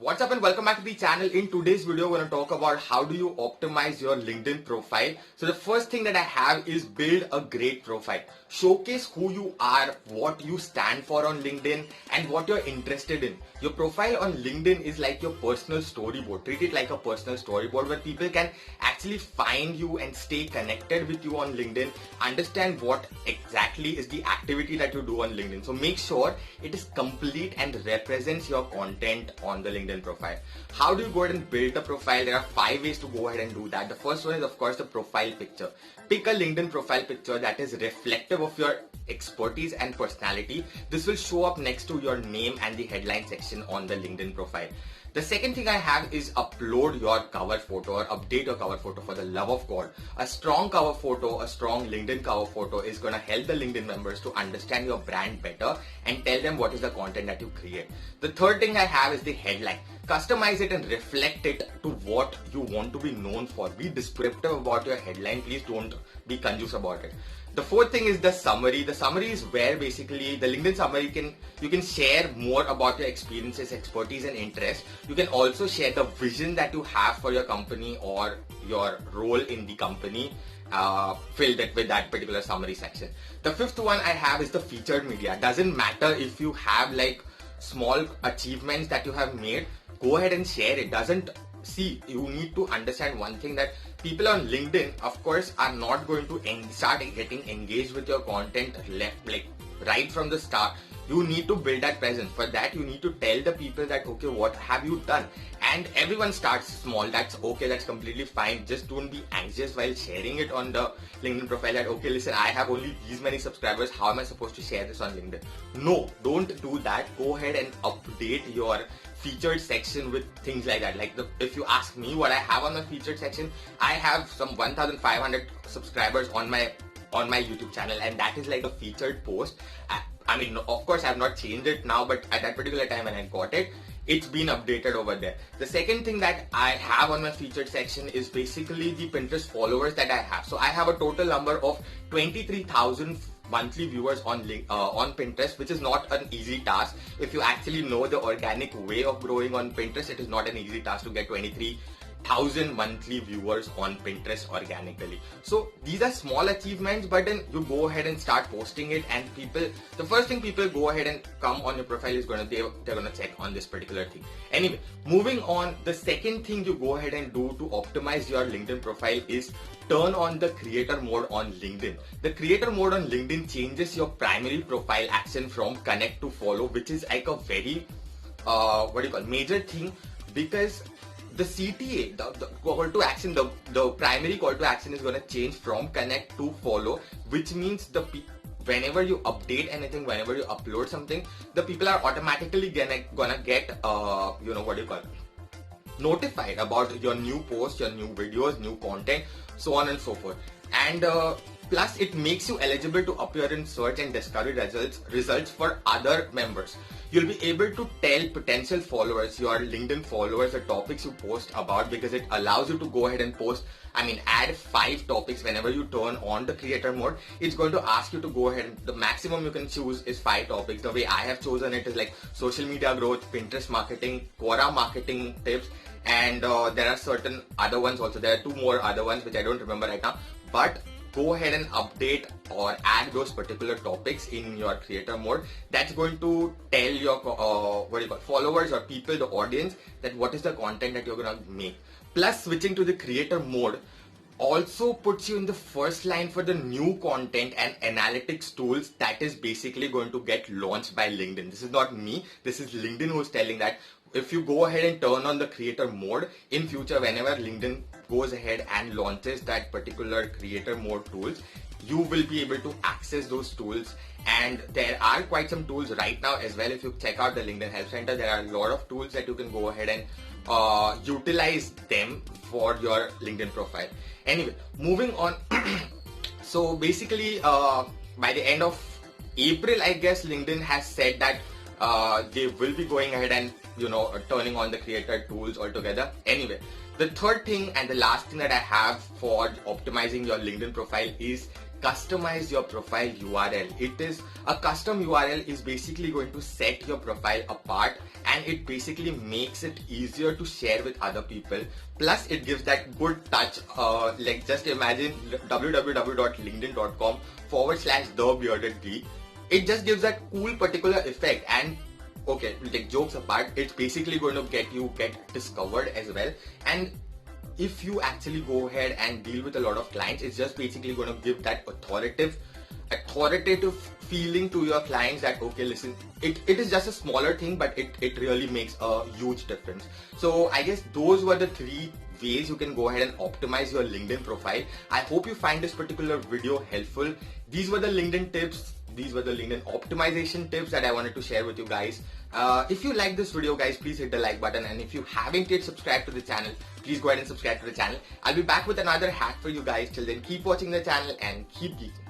What's up and welcome back to the channel. In today's video, we're going to talk about how do you optimize your LinkedIn profile. So the first thing that I have is build a great profile. Showcase who you are, what you stand for on LinkedIn and what you're interested in. Your profile on LinkedIn is like your personal storyboard. Treat it like a personal storyboard where people can actually find you and stay connected with you on LinkedIn, understand what exactly is the activity that you do on LinkedIn. So make sure it is complete and represents your content on the LinkedIn profile. How do you go ahead and build a profile? There are 5 ways to go ahead and do that. The first one is of course the profile picture. Pick a LinkedIn profile picture that is reflective of your expertise and personality. This will show up next to your name and the headline section on the LinkedIn profile. The second thing I have is upload your cover photo or update your cover photo for the love of God. A strong cover photo, a strong LinkedIn cover photo is going to help the LinkedIn members to understand your brand better and tell them what is the content that you create. The third thing I have is the headline. Customize it and reflect it to what you want to be known for. Be descriptive about your headline. Please don't be confused about it. The fourth thing is the summary. The summary is where basically the LinkedIn summary you can share more about your experiences, expertise and interest. You can also share the vision that you have for your company or your role in the company. Filled it with that particular summary section. The fifth one I have is the featured media. Doesn't matter if you have like small achievements that you have made, go ahead and share it. See, you need to understand one thing, that people on LinkedIn, of course, are not going to start getting engaged with your content right from the start. You need to build that presence. For that, you need to tell the people that, okay, what have you done? And everyone starts small. That's okay. That's completely fine. Just don't be anxious while sharing it on the LinkedIn profile that, okay, listen, I have only these many subscribers. How am I supposed to share this on LinkedIn? No, don't do that. Go ahead and update your featured section with things like that. If you ask me what I have on my featured section, I have some 1,500 subscribers on my YouTube channel, and that is like a featured post. I mean, of course, I have not changed it now, but at that particular time when I got it, it's been updated over there. The second thing that I have on my featured section is basically the Pinterest followers that I have. So I have a total number of 23,000 monthly viewers on Pinterest, which is not an easy task. If you actually know the organic way of growing on Pinterest, it is not an easy task to get 23,000 monthly viewers on Pinterest organically. So these are small achievements, but then you go ahead and start posting it, and the first thing people go ahead and come on your profile is they're gonna check on this particular thing. Anyway, moving on, the second thing you go ahead and do to optimize your LinkedIn profile is turn on the creator mode on LinkedIn. The creator mode on LinkedIn changes your primary profile action from connect to follow, which is like a very major thing, because the CTA, the call to action, the primary call to action is going to change from connect to follow, which means whenever you update anything, whenever you upload something, the people are automatically gonna get notified about your new posts, your new videos, new content, so on and so forth. And plus it makes you eligible to appear in search and discovery results for other members. You'll be able to tell potential followers, your LinkedIn followers, the topics you post about, because it allows you to go ahead and add 5 topics whenever you turn on the creator mode. It's going to ask you to go ahead, and the maximum you can choose is 5 topics. The way I have chosen it is like social media growth, Pinterest marketing, Quora marketing tips, and there are certain other ones also. There are 2 more other ones which I don't remember right now, but go ahead and update or add those particular topics in your creator mode. That's going to tell your followers or people, the audience, that what is the content that you're gonna make. Plus, switching to the creator mode also puts you in the first line for the new content and analytics tools that is basically going to get launched by LinkedIn. This is not me, this is LinkedIn who's telling that. If you go ahead and turn on the creator mode, in future whenever LinkedIn goes ahead and launches that particular creator mode tools, you will be able to access those tools. And there are quite some tools right now as well. If you check out the LinkedIn Help Center, there are a lot of tools that you can go ahead and utilize them for your LinkedIn profile. Anyway, moving on. So basically by the end of April, I guess, LinkedIn has said that they will be going ahead and turning on the creator tools altogether. Anyway, the third thing and the last thing that I have for optimizing your LinkedIn profile is customize your profile URL. It is a custom URL is basically going to set your profile apart, and it basically makes it easier to share with other people. Plus it gives that good touch, like just imagine www.linkedin.com/thebeardedgeek. It just gives that cool particular effect. And okay, like jokes apart, it's basically going to get discovered as well. And if you actually go ahead and deal with a lot of clients, it's just basically going to give that authoritative feeling to your clients that, okay, listen, it is just a smaller thing, but it really makes a huge difference. So I guess those were the 3 ways you can go ahead and optimize your LinkedIn profile. I hope you find this particular video helpful. These were the LinkedIn tips. These were the LinkedIn optimization tips that I wanted to share with you guys. If you like this video, guys, please hit the like button. And if you haven't yet subscribed to the channel, please go ahead and subscribe to the channel. I'll be back with another hack for you guys. Till then, keep watching the channel and keep geeking.